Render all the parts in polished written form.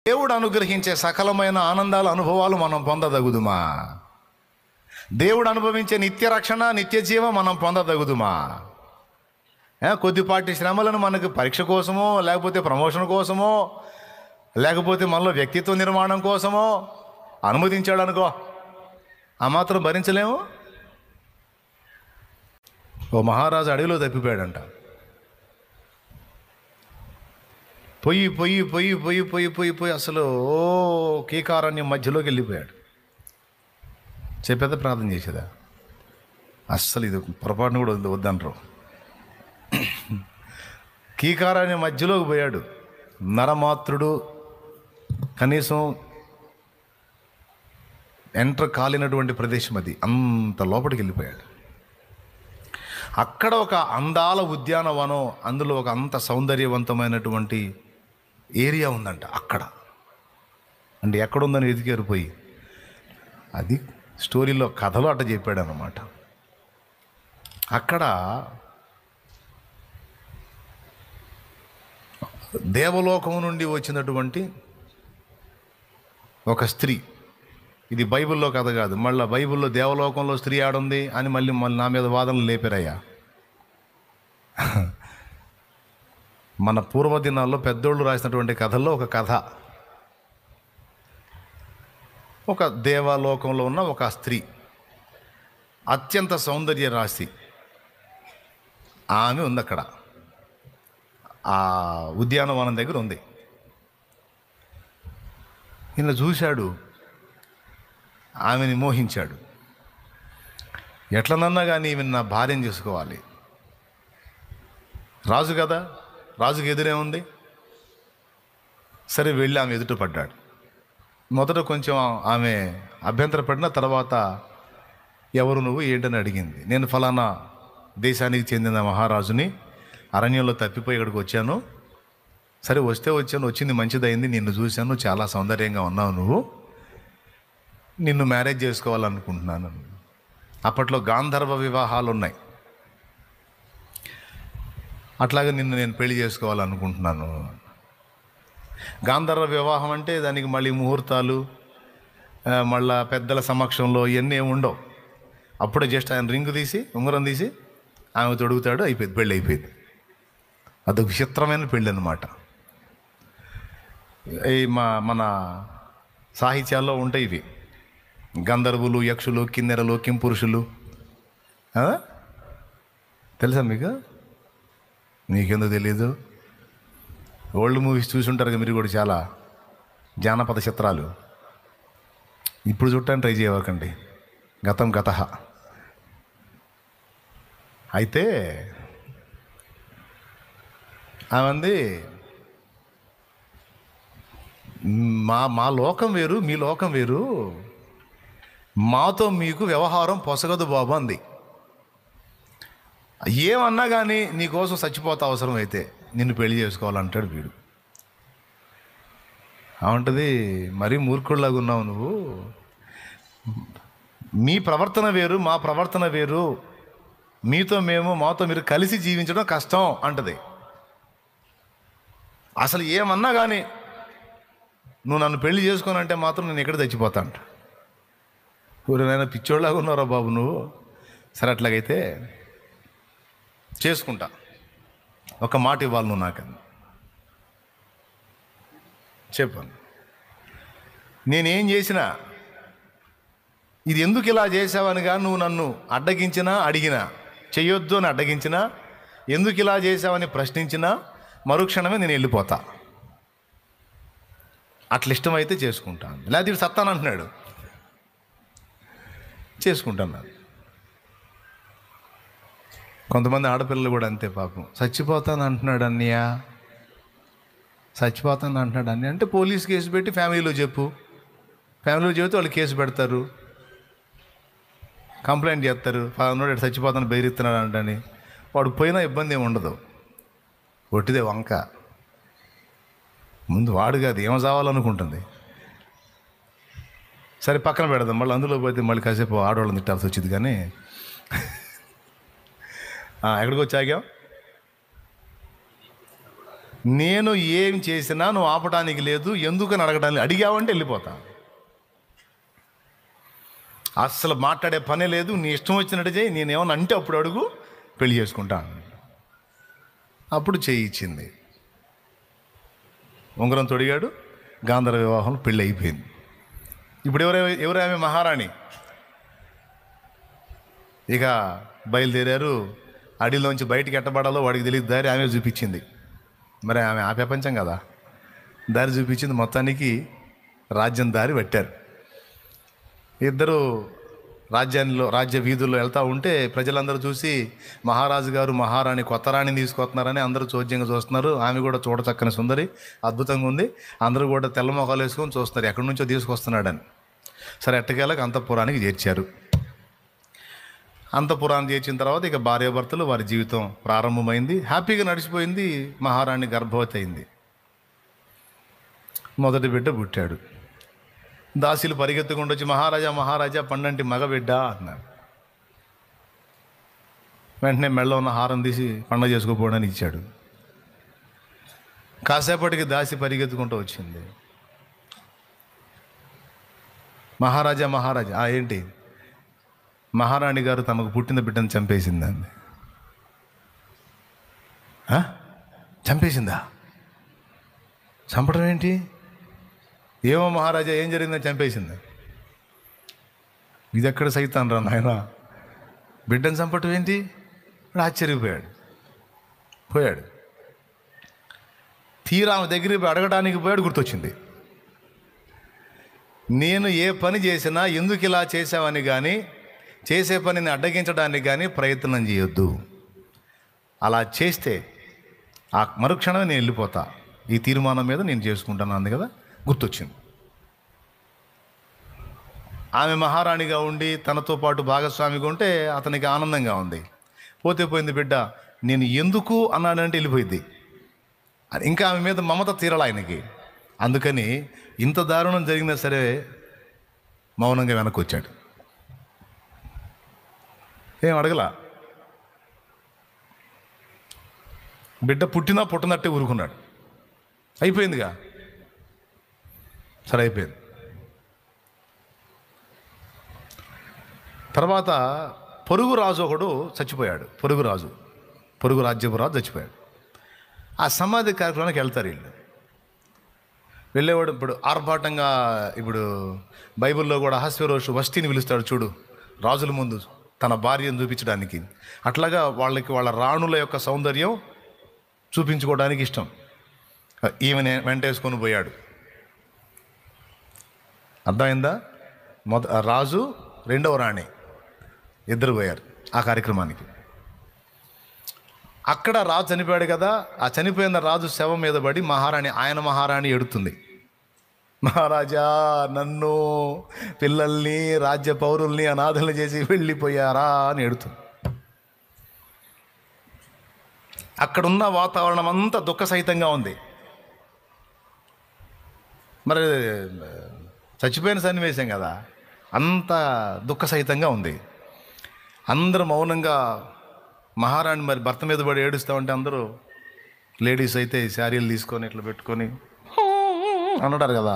దేవుడు అనుగ్రహించే సకలమైన ఆనందాల అనుభవాలు మనం పొందదగుదుమా? దేవుడు అనుభవించే నిత్య రక్షణ, నిత్య జీవం మనం పొందదగుదుమా? కొద్దిపాటి శ్రమలను మనకు పరీక్ష కోసమో, లేకపోతే ప్రమోషన్ కోసమో, లేకపోతే మనలో వ్యక్తిత్వ నిర్మాణం కోసమో అనుమతించాడు అనుకో, ఆ మాత్రం భరించలేము. ఓ మహారాజు అడవిలో తప్పిపోయాడంట. పొయ్యి పొయ్యి పొయ్యి పొయ్యి పొయ్యి పొయ్యి పొయ్యి అసలు కీకారణ్యం మధ్యలోకి వెళ్ళిపోయాడు. చెప్పేదా ప్రార్థన చేసేదా? అస్సలు ఇది పొరపాటును కూడా వద్దనరు. కీకారణ్యం మధ్యలోకి పోయాడు. నరమాత్రుడు కనీసం ఎంటర్ కాలినటువంటి ప్రదేశం అది. అంత లోపలికి వెళ్ళిపోయాడు. అక్కడ ఒక అందాల ఉద్యానవనం, అందులో ఒక అంత సౌందర్యవంతమైనటువంటి ఏరియా ఉందంట. అక్కడ అంటే ఎక్కడుందని వెతికారు పోయి. అది స్టోరీలో, కథలో అట్ట చెప్పాడు అన్నమాట. అక్కడ దేవలోకం నుండి వచ్చినటువంటి ఒక స్త్రీ, ఇది బైబిల్లో కథ కాదు, మళ్ళీ బైబిల్లో దేవలోకంలో స్త్రీ ఆడుంది అని మళ్ళీ నా మీద వాదనలు లేపారయ్యా. మన పూర్వదినాల్లో పెద్దోళ్ళు రాసినటువంటి కథల్లో ఒక కథ, ఒక దేవలోకంలో ఉన్న ఒక స్త్రీ, అత్యంత సౌందర్య రాశి ఆమె ఉంది అక్కడ. ఆ ఉద్యానవనం దగ్గర ఉంది. ఈయన చూశాడు, ఆమెని మోహించాడు. ఎట్లనన్నా కానీ ఈమె నా భార్యను చేసుకోవాలి. రాజు కదా, రాజుకి ఎదురే ఉంది. సరే వెళ్ళి ఆమె ఎదుట పడ్డాడు. మొదట కొంచెం ఆమె అభ్యంతరపడిన తర్వాత, ఎవరు నువ్వు ఏంటని అడిగింది. నేను ఫలానా దేశానికి చెందిన మహారాజుని, అరణ్యంలో తప్పిపోయి ఇక్కడికి వచ్చాను. సరే వస్తే వచ్చాను, వచ్చింది మంచిదైంది, నిన్ను చూశాను, చాలా సౌందర్యంగా ఉన్నావు నువ్వు, నిన్ను మ్యారేజ్ చేసుకోవాలనుకుంటున్నాను. అప్పట్లో గాంధర్వ వివాహాలు ఉన్నాయి, అట్లాగే నిన్ను నేను పెళ్లి చేసుకోవాలనుకుంటున్నాను. గాంధర్వ వివాహం అంటే దానికి మళ్ళీ ముహూర్తాలు, మళ్ళా పెద్దల సమక్షంలో ఇవన్నీ ఏమి ఉండవు. అప్పుడే జస్ట్ ఆయన రింగ్ తీసి, ఉంగరం తీసి ఆమె తొడుగుతాడు, అయిపోయింది, పెళ్ళి అయిపోయింది. అదొక విచిత్రమైన పెళ్ళి అన్నమాట. ఈ మన సాహిత్యాల్లో ఉంటాయి ఇవి. గంధర్వులు, యక్షులు, కిన్నెరలు, కింపురుషులు. తెలుసా మీకు? మీకెందుకు తెలీదు? ఓల్డ్ మూవీస్ చూసి ఉంటారు కదా మీరు కూడా, చాలా జానపద చిత్రాలు. ఇప్పుడు చూడటానికి ట్రై చేయవకండి, గతం గతః. అయితే ఆమంది, మా లోకం వేరు, మీ లోకం వేరు, మాతో మీకు వ్యవహారం పొసగదు బాబు అంది. ఏమన్నా కానీ నీకోసం చచ్చిపోతా అవసరం అయితే నిన్ను పెళ్లి చేసుకోవాలంటాడు వీడు. అవంటది, మరీ మూర్ఖుల్లాగా ఉన్నావు నువ్వు, మీ ప్రవర్తన వేరు, మా ప్రవర్తన వేరు, మీతో మేము, మాతో మీరు కలిసి జీవించడం కష్టం అంటది. అసలు ఏమన్నా కానీ నువ్వు నన్ను పెళ్లి చేసుకోనంటే మాత్రం నేను ఎక్కడ చచ్చిపోతా అంట. ఊరినైనా పిచ్చోళ్ళలాగా ఉన్నారా బాబు నువ్వు? సరే అట్లాగైతే చేసుకుంటా, ఒక మాట ఇవ్వాలి నువ్వు నాకని చెప్పాను. నేనేం చేసినా, ఇది ఎందుకు ఇలా చేసావనిగా నువ్వు నన్ను అడ్డగించినా, అడిగినా, చెయ్యొద్దు అని అడ్డగించినా, ఎందుకు ఇలా చేసావని ప్రశ్నించినా మరుక్షణమే నేను వెళ్ళిపోతా. అట్లా ఇష్టమైతే చేసుకుంటాను, లేకపోతే ఇవి సత్తానంటున్నాడు, చేసుకుంటున్నాను. కొంతమంది ఆడపిల్లలు కూడా అంతే పాపం. చచ్చిపోతాను అంటున్నాడు అన్నయ్య, చచ్చిపోతాను అంటున్నాడు అన్నయ్య అంటే పోలీస్ కేసు పెట్టి ఫ్యామిలీలో చెప్పు. ఫ్యామిలీలో చెబితే వాళ్ళు కేసు పెడతారు, కంప్లైంట్ చేస్తారు, ఫలానాడు చచ్చిపోతాను బెదిరిస్తున్నాడు అంటని. వాడు పోయినా ఇబ్బంది ఏమి ఉండదు, ఒట్టిదే వంక. ముందు వాడు కాదు, ఏమో చావాలనుకుంటుంది. సరే పక్కన పెడదాం, మళ్ళీ అందులో పోతే మళ్ళీ కాసేపు ఆడవాళ్ళని తిట్టాల్సి వచ్చింది. కానీ ఎక్కడికి వచ్చాగాం? నేను ఏం చేసినా నువ్వు ఆపడానికి లేదు, ఎందుకని అడగడానికి, అడిగావంటే వెళ్ళిపోతా. అస్సలు మాట్లాడే పనే లేదు, నీ ఇష్టం వచ్చినట్టు చేయి, నేనేమన్నా అంటే అప్పుడు అడుగు, పెళ్లి చేసుకుంటా. అప్పుడు చేయి ఇచ్చింది, ఉంగరం తొడిగాడు, గాంధర్వ వివాహం, పెళ్ళి అయిపోయింది. ఇప్పుడు ఎవరేమి మహారాణి. ఇక బయలుదేరారు. అడవిలోంచి బయటికి ఎట్టబడాలో వాడికి తెలియదు, దారి ఆమె చూపించింది. మరి ఆమె ఆ ప్రపంచం కదా, దారి చూపించింది. మొత్తానికి రాజ్యం దారి పట్టారు. ఇద్దరు రాజ్య వీధుల్లో వెళ్తూ ఉంటే ప్రజలందరూ చూసి మహారాజు గారు మహారాణి కొత్త రాణిని తీసుకొస్తున్నారని అందరూ చోద్యంగా చూస్తున్నారు. ఆమె కూడా చూడచక్కని సుందరి, అద్భుతంగా ఉంది. అందరూ కూడా తెల్ల మొఖాలు వేసుకొని చూస్తున్నారు, ఎక్కడి నుంచో తీసుకొస్తున్నాడని. సరే, ఎట్టకేలకు అంతఃపురానికి చేర్చారు. అంతఃపురాన్ని చేర్చిన తర్వాత ఇక భార్యాభర్తలు, వారి జీవితం ప్రారంభమైంది. హ్యాపీగా నడిచిపోయింది. మహారాణి గర్భవతి అయింది. మొదటి బిడ్డ పుట్టాడు. దాసీలు పరిగెత్తుకుంటూ వచ్చి, మహారాజా మహారాజా పండంటి మగబిడ్డ అన్నారు. వెంటనే మెళ్ళ ఉన్న హారం తీసి పండగ చేసుకోపోవడానికి ఇచ్చాడు. కాసేపటికి దాసి పరిగెత్తుకుంటూ వచ్చింది. మహారాజా మహారాజా, ఏంటి? మహారాణి గారు తమకు పుట్టిన బిడ్డను చంపేసిందండి. చంపేసిందా? చంపడం ఏంటి? ఏమో మహారాజా, ఏం జరిగిందని చంపేసింది. ఇది ఎక్కడ సైతాన్ రా నాయన, బిడ్డను చంపటం ఏంటి? ఆశ్చర్యపోయాడు. పోయాడు. తీరా ఆమె దగ్గరికి అడగడానికి పోయాడు. గుర్తొచ్చింది, నేను ఏ పని చేసినా ఎందుకు ఇలా చేసావని కానీ, చేసే పనిని అడ్డగించడానికి కానీ ప్రయత్నం చేయొద్దు. అలా చేస్తే ఆ మరుక్షణమే నేను వెళ్ళిపోతా. ఈ తీర్మానం మీద నేను చేసుకుంటాను అంది కదా. గుర్తొచ్చింది. ఆమె మహారాణిగా ఉండి తనతో పాటు భాగస్వామిగా ఉంటే అతనికి ఆనందంగా ఉంది. పోతే పోయింది బిడ్డ, నేను ఎందుకు అన్నాడంటే వెళ్ళిపోయింది. ఇంకా ఆమె మీద మమత తీరాలి ఆయనకి. అందుకని ఇంత దారుణం జరిగినా సరే మౌనంగా వెనక్కి వచ్చాడు. ఏం అడగలా. బిడ్డ పుట్టినా పుట్టినట్టే ఊరుకున్నాడు. అయిపోయిందిగా. సరే, అయిపోయింది. తర్వాత పొరుగు రాజు ఒకడు చచ్చిపోయాడు. పొరుగు రాజ్యపు రాజు చచ్చిపోయాడు. ఆ సమాధి కార్యక్రమానికి వెళ్తారు వీళ్ళు. వెళ్ళేవాడు ఇప్పుడు ఆర్భాటంగా, ఇప్పుడు బైబిల్లో కూడా అహస్వేరోషు వష్టిని పిలుస్తాడు చూడు, రాజుల ముందు తన భార్యను చూపించడానికి. అట్లాగా వాళ్ళకి వాళ్ళ రాణుల యొక్క సౌందర్యం చూపించుకోవడానికి ఇష్టం. ఈమెను వెంటేసుకొని పోయాడు. అర్థమైందా? రాజు, రెండవ రాణి, ఇద్దరు పోయారు ఆ కార్యక్రమానికి. అక్కడ రాజు చనిపోయాడు కదా. ఆ చనిపోయిన రాజు శవం మీద పడి ఆయన మహారాణి ఎడుతుంది, మహారాజా నన్ను, పిల్లల్ని, రాజ్య పౌరుల్ని అనాథలు చేసి వెళ్ళిపోయారా అని ఎడుతుంది. అక్కడున్న వాతావరణం అంతా దుఃఖసహితంగా ఉంది. మరి చచ్చిపోయిన సన్నివేశం కదా, అంత దుఃఖసహితంగా ఉంది. అందరూ మౌనంగా, మహారాణి మరి భర్త మీద పడి ఏడుస్తూ ఉంటే అందరూ లేడీస్ అయితే శారీలు తీసుకొని ఇట్లా పెట్టుకొని అంటారు కదా.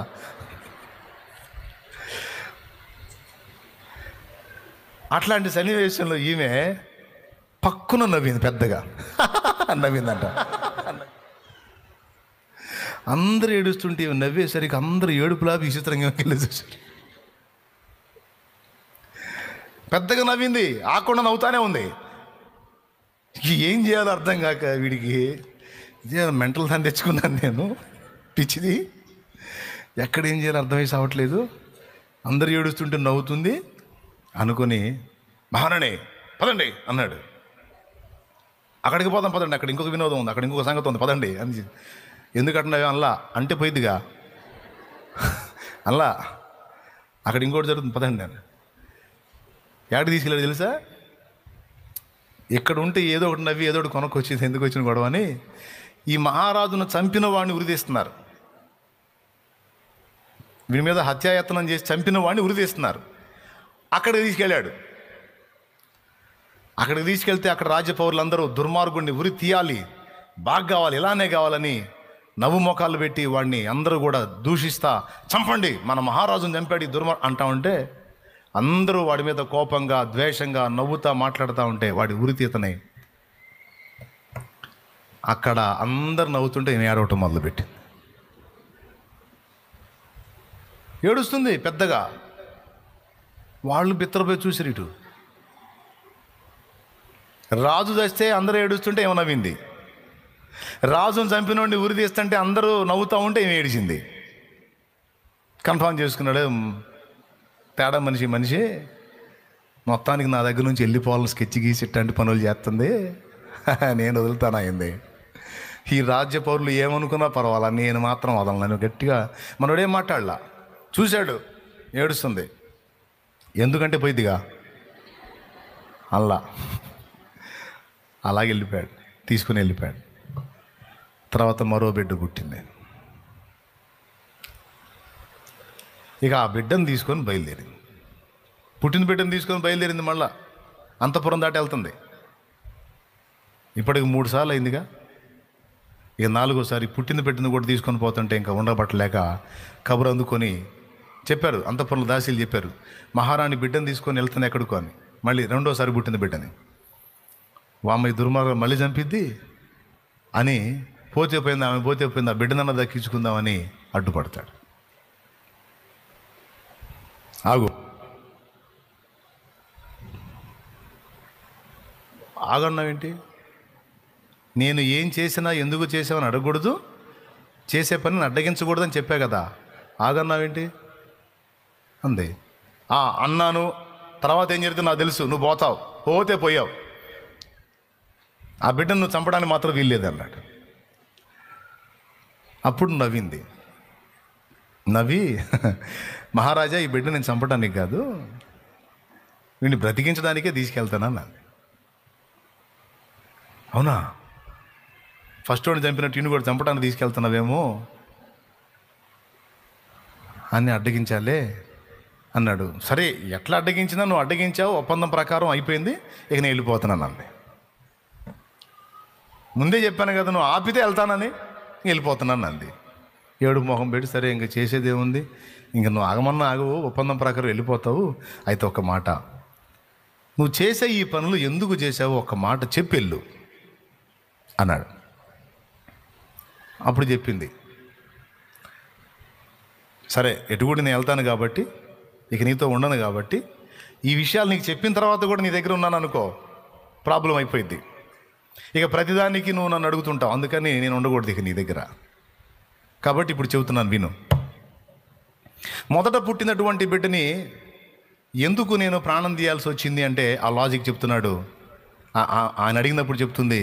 అట్లాంటి సన్నివేశంలో ఈమె పక్కున నవ్వింది, పెద్దగా నవ్విందంట. అందరూ ఏడుస్తుంటే నవ్వేసరికి అందరూ ఏడుపులా విచిత్రంగా వెళ్ళి చూసారు. పెద్దగా నవ్వింది, ఆకుండా నవ్వుతానే ఉంది. ఏం చేయాలో అర్థం కాక వీడికి, ఇదే మెంటల్ దాన్ని తెచ్చుకున్నాను నేను, పిచ్చిది, ఎక్కడ ఏం చేయాలో అర్థమై సావట్లేదు. అందరు ఏడుస్తుంటే నవ్వుతుంది అనుకొని, మహారాణి పదండి అన్నాడు. అక్కడికి పోదాం పదండి, అక్కడ ఇంకొక వినోదం ఉంది, అక్కడ ఇంకొక సంగతి ఉంది, పదండి అని. ఎందుకంటున్నావు అల్లా అంటే పోయిద్దిగా, అల్లా అక్కడ ఇంకోటి జరుగుతుంది పదండి అని. ఎక్కడికి తీసుకెళ్ళాడు తెలుసా? ఇక్కడ ఉంటే ఏదో ఒకటి నవ్వి ఏదో ఒకటి కొనకొచ్చింది, ఎందుకు వచ్చిన గొడవ అని ఈ మహారాజును చంపిన వాడిని ఉరితీస్తున్నారు. వీడి మీద హత్యాయత్నం చేసి చంపిన వాడిని ఉరితీస్తున్నారు. అక్కడికి తీసుకెళ్ళాడు. అక్కడికి తీసుకెళ్తే అక్కడ రాజ్య పౌరులందరూ దుర్మార్గుడిని ఉరి తీయాలి, బాగా కావాలి, ఇలానే కావాలని నవ్వు మొఖాలు పెట్టి వాడిని అందరూ కూడా దూషిస్తా, చంపండి మన మహారాజుని చంపాడు ఈ అంటా ఉంటే, అందరూ వాడి మీద కోపంగా ద్వేషంగా నవ్వుతా మాట్లాడుతూ ఉంటే వాడి ఉరితీతనే అక్కడ అందరు నవ్వుతుంటే ఈయన ఏడవటం మొదలుపెట్టి ఏడుస్తుంది పెద్దగా. వాళ్ళు బిత్తరపోయి చూసిరు ఇటు. రాజు చస్తే అందరూ ఏడుస్తుంటే ఏమో నవ్వింది. రాజును చంపినోడిని ఉరి తీస్తుంటే అందరూ నవ్వుతూ ఉంటే ఏమి ఏడిచింది. కన్ఫర్మ్ చేసుకున్నాడు, తేడా మనిషి మొత్తానికి నా దగ్గర నుంచి వెళ్ళిపోవాలని స్కెచ్ గీసి ఇట్లాంటి పనులు చేస్తుంది, నేను వదులుతాను అయింది. ఈ రాజ్య పౌరులు ఏమనుకున్నా పర్వాలా, నేను మాత్రం వదలను. నేను గట్టిగా మనోడేం మాట్లాడలా, చూశాడు ఏడుస్తుంది. ఎందుకంటే పోయిద్దిగా అల్లా అలాగే వెళ్ళిపోయాడు, తీసుకుని వెళ్ళిపోయాడు. తర్వాత మరో బిడ్డ పుట్టింది. ఇక ఆ బిడ్డను తీసుకొని బయలుదేరింది. పుట్టిన బిడ్డను తీసుకొని బయలుదేరింది. మళ్ళా అంతఃపురం దాటి వెళ్తుంది. ఇప్పటికి 3 సార్లు అయిందిగా. ఇక 4వసారి పుట్టిన బిడ్డను కూడా తీసుకొని పోతుంటే ఇంకా ఉండబట్టలేక కబురు అందుకొని చెప్పారు, అంతఃపురంలో దాసీలు చెప్పారు, మహారాణి బిడ్డను తీసుకొని వెళ్తాను ఎక్కడికో అని. మళ్ళీ 2వసారి పుట్టిన బిడ్డని వామ్మ దుర్మార్గం మళ్ళీ చంపిద్ది అని పోతే పోయింది, ఆమె పోతే పోయింది, ఆ బిడ్డనన్న దక్కించుకుందామని అడ్డుపడతాడు. ఆగన్నావేంటి? నేను ఏం చేసినా ఎందుకు చేసావని అడగకూడదు, చేసే పనిని అడ్డగించకూడదని చెప్పా కదా, ఆగన్నావేంటి అంది. అన్నాను, తర్వాత ఏం జరిగితే నాకు తెలుసు, నువ్వు పోతావు, పోతే పోయావు, ఆ బిడ్డను నువ్వు చంపడానికి మాత్రం వీల్లేదు అన్నాడు. అప్పుడు నవ్వింది. నవ్వి, మహారాజా ఈ బిడ్డ నేను చంపడానికి కాదు, వీడిని బ్రతికించడానికే తీసుకెళ్తానన్నాను. అవునా, ఫస్ట్ వాడిని చంపినట్టు ఈయన కూడా చంపడానికి తీసుకెళ్తున్నావేమో అని అడ్డగించాలే అన్నాడు. సరే ఎట్లా అడ్డగించినా నువ్వు అడ్డగించావు, ఒప్పందం ప్రకారం అయిపోయింది, ఇక నేను వెళ్ళిపోతున్నాను అంది. ముందే చెప్పాను కదా నువ్వు ఆపితే వెళ్తానని, వెళ్ళిపోతున్నాను అంది. ఏడు మొహం పెట్టి, సరే ఇంక చేసేది ఏముంది, ఇంక నువ్వు ఆగమన్నా ఆగవు, ఒప్పందం ప్రకారం వెళ్ళిపోతావు, అయితే ఒక మాట, నువ్వు చేసే ఈ పనులు ఎందుకు చేసావు ఒక్క మాట చెప్పెళ్ళు అన్నాడు. అప్పుడు చెప్పింది, సరే ఎటు కూడా నేను వెళ్తాను కాబట్టి, ఇక నీతో ఉండను కాబట్టి, ఈ విషయాలు నీకు చెప్పిన తర్వాత కూడా నీ దగ్గర ఉన్నాను అనుకో, ప్రాబ్లం అయిపోయింది. ఇక ప్రతిదానికి నువ్వు నన్ను అడుగుతుంటావు, అందుకని నేను ఉండకూడదు ఇక నీ దగ్గర. కాబట్టి ఇప్పుడు చెబుతున్నాను విను. మొదట పుట్టినటువంటి బిడ్డని ఎందుకు నేను ప్రాణం తీయాల్సి వచ్చింది అంటే ఆ లాజిక్ చెప్తున్నాడు. ఆయన అడిగినప్పుడు చెప్తుంది,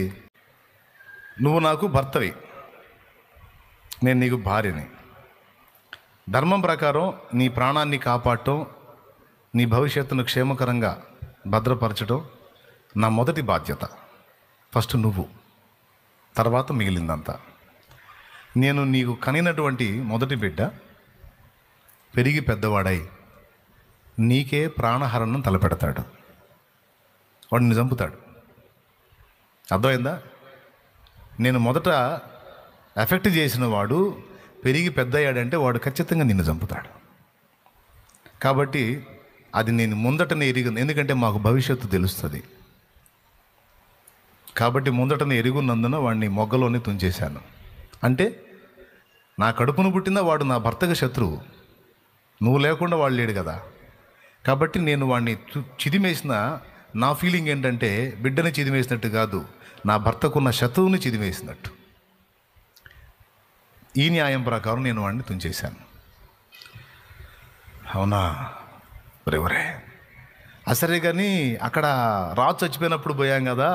నువ్వు నాకు భర్తవి, నేను నీకు భార్యని. ధర్మం ప్రకారం నీ ప్రాణాన్ని కాపాడటం, నీ భవిష్యత్తును క్షేమకరంగా భద్రపరచడం నా మొదటి బాధ్యత. ఫస్ట్ నువ్వు, తర్వాత మిగిలిందంతా. నేను నీకు కనినటువంటి మొదటి బిడ్డ పెరిగి పెద్దవాడై నీకే ప్రాణహరణం తలపెడతాడు, వాడిని చంపుతాడు. అర్థమైందా? నేను మొదట ఎఫెక్ట్ చేసిన వాడు పెరిగి పెద్దయ్యాడంటే వాడు ఖచ్చితంగా నిన్ను చంపుతాడు. కాబట్టి అది నేను ముందటనే ఎరిగిన, ఎందుకంటే మాకు భవిష్యత్తు తెలుస్తుంది కాబట్టి ముందటనే ఎరుగున్నందున వాడిని మొగ్గలోనే తుంచేశాను. అంటే నా కడుపును పుట్టిన వాడు నా భర్తకు శత్రువు, నువ్వు లేకుండా వాడు లేడు కదా. కాబట్టి నేను వాడిని చిదిమేసిన, నా ఫీలింగ్ ఏంటంటే బిడ్డని చిదిమేసినట్టు కాదు, నా భర్తకున్న శత్రువుని చిదిమేసినట్టు. ఈ న్యాయం ప్రకారం నేను వాడిని తుంచేశాను. అవునా ఒరే, అసరే కానీ అక్కడ రాజు చచ్చిపోయినప్పుడు పోయాం కదా,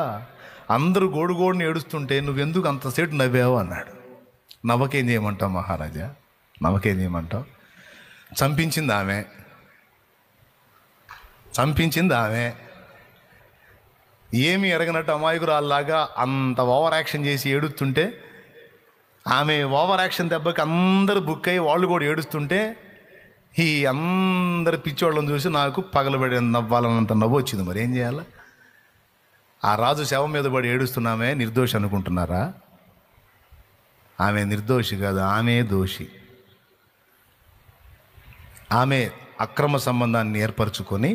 అందరూ గోడుగోడిని ఏడుస్తుంటే నువ్వెందుకు అంతసేపు నవ్వావు అన్నాడు. నవ్వకేం చేయమంటావు మహారాజా, నవ్వకేం చేయమంటావు? చంపించింది ఆమె, ఏమీ ఎరగనట్టు అమాయకురాల్లాగా అంత ఓవర్ యాక్షన్ చేసి ఏడుస్తుంటే, ఆమె ఓవర్ యాక్షన్ దెబ్బకి అందరూ బుక్ అయ్యి వాళ్ళు కూడా ఏడుస్తుంటే, ఈ అందరి పిచ్చోళ్ళని చూసి నాకు పగలబడి నవ్వాలన్నంత నవ్వు వచ్చింది. మరి ఏం చేయాలి? ఆ రాజు శవం మీద పడి ఏడుస్తున్నామే నిర్దోషి అనుకుంటున్నారా? ఆమె నిర్దోషి కాదు, ఆమె దోషి. ఆమె అక్రమ సంబంధాన్ని ఏర్పరచుకొని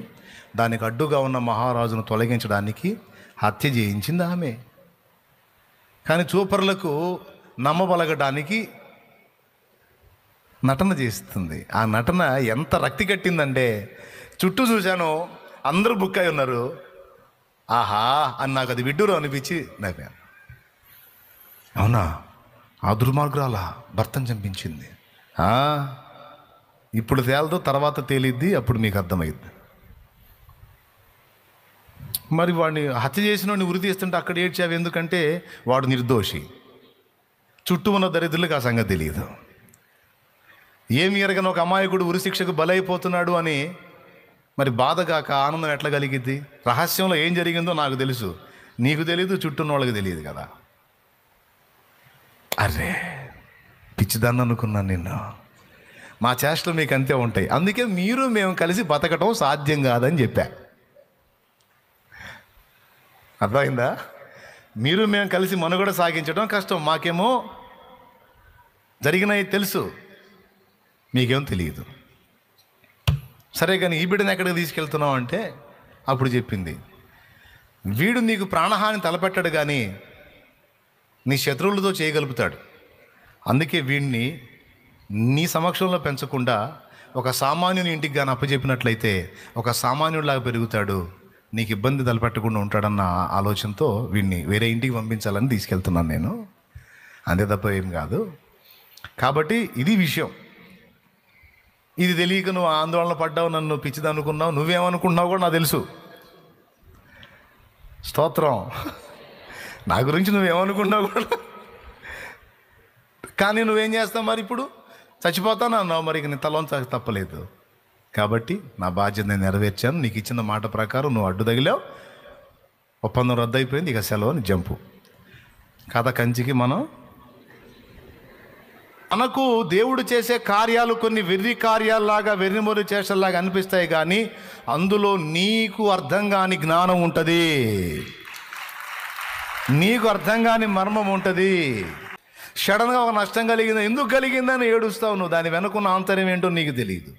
దానికి అడ్డుగా ఉన్న మహారాజును తొలగించడానికి హత్య చేయించింది ఆమె. కానీ చూపరులకు నమ్మబలగడానికి నటన చేస్తుంది. ఆ నటన ఎంత రక్తి కట్టిందంటే చుట్టూ చూశాను, అందరూ బుక్ అయి ఉన్నారు. ఆహా అని నాకు అది విడ్డూరం అనిపించి నవ్వాను. అవునా, ఆ దుర్మార్గురాల భర్తను చంపించింది. ఇప్పుడు తేలదు, తర్వాత తేలిద్ది, అప్పుడు మీకు అర్థమైద్ది. మరి వాడిని హత్య చేసిన వాడిని ఉరి తీస్తుంటే అక్కడ ఏడ్చావు ఎందుకంటే వాడు నిర్దోషి. చుట్టూ ఉన్న దరిద్రులకు ఆ సంగతి తెలియదు. ఏమి ఎరగని ఒక అమాయకుడు ఉరిశిక్షకు బలైపోతున్నాడు అని మరి బాధగాక ఆనందం ఎట్లా కలిగిద్ది? రహస్యంలో ఏం జరిగిందో నాకు తెలుసు, నీకు తెలియదు, చుట్టూ ఉన్న వాళ్ళకి తెలియదు కదా. అరే పిచ్చిదాన్ని అనుకున్నాను నిన్ను. మా చేష్టలు మీకు అంతే ఉంటాయి, అందుకే మీరు మేము కలిసి బతకటం సాధ్యం కాదని చెప్పా. అర్థమైందా? మీరు మేము కలిసి మనుగడ సాగించడం కష్టం, మాకేమో జరిగినవి తెలుసు, మీకేం తెలియదు. సరే కానీ ఈ బిడ్డను ఎక్కడికి తీసుకెళ్తున్నావు అంటే అప్పుడు చెప్పింది, వీడు నీకు ప్రాణహాని తలపెట్టాడు కానీ నీ శత్రువులతో చేయగలుగుతాడు. అందుకే వీడిని నీ సమక్షంలో పెంచకుండా ఒక సామాన్యుని ఇంటికి కానీ అప్పచెప్పినట్లయితే ఒక సామాన్యుడిలాగా పెరుగుతాడు, నీకు ఇబ్బంది తలపెట్టకుండా ఉంటాడన్న ఆలోచనతో వీడిని వేరే ఇంటికి పంపించాలని తీసుకెళ్తున్నాను నేను, అంతే తప్ప ఏం కాదు. కాబట్టి ఇది విషయం. ఇది తెలియక నువ్వు ఆందోళన పడ్డావు, నన్ను పిచ్చిది అనుకున్నావు, నువ్వేమనుకుంటున్నావు కూడా నాకు తెలుసు. స్తోత్రం. నా గురించి నువ్వేమనుకున్నావు కూడా. కానీ నువ్వేం చేస్తావు మరి? ఇప్పుడు చచ్చిపోతాను అన్నావు, మరి ఇక నీ తలోంచి తప్పలేదు. కాబట్టి నా బాధ్యత నేను నెరవేర్చాను, నీకు ఇచ్చిన మాట ప్రకారం నువ్వు అడ్డు తగిలావు, ఒప్పందం రద్దు అయిపోయింది, ఇక సెలవు అని జంపు. కథ కంచికి మనకు దేవుడు చేసే కార్యాలు కొన్ని వెర్రి కార్యాల్లాగా, వెర్రిమొర్రి చేష్టల్లాగా అనిపిస్తాయి, కానీ అందులో నీకు అర్థం కాని జ్ఞానం ఉంటుంది, నీకు అర్థం కాని మర్మం ఉంటుంది. సడన్గా ఒక నష్టం కలిగింది, ఎందుకు కలిగిందని ఏడుస్తావు నువ్వు, దాని వెనుకున్న ఆంతర్యం ఏంటో నీకు తెలియదు.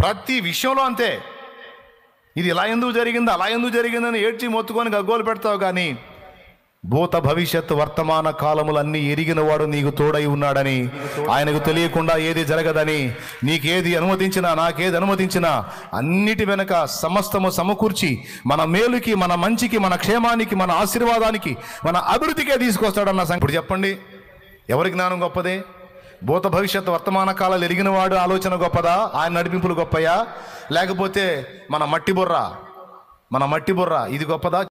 ప్రతి విషయంలో అంతే, ఇది ఇలా ఎందుకు జరిగింది అలా ఎందుకు జరిగిందని ఏడ్చి మొత్తుకొని గగ్గోలు పెడతావు, కానీ భూత భవిష్యత్ వర్తమాన కాలములన్నీ ఎరిగిన వాడు నీకు తోడై ఉన్నాడని, ఆయనకు తెలియకుండా ఏది జరగదని, నీకేది అనుమతించినా నాకేది అనుమతించినా అన్నిటి వెనక సమస్తము సమకూర్చి మన మేలుకి, మన మంచికి, మన క్షేమానికి, మన ఆశీర్వాదానికి, మన అభివృద్ధికే తీసుకొస్తాడన్న సంగతి. ఇప్పుడు చెప్పండి, ఎవరి జ్ఞానం గొప్పదే? భూత భవిష్యత్ వర్తమాన కాలాలు ఎరిగిన వాడు ఆలోచన గొప్పదా? ఆయన నడిపింపులు గొప్పయా? లేకపోతే మన మట్టి బుర్ర ఇది గొప్పదా?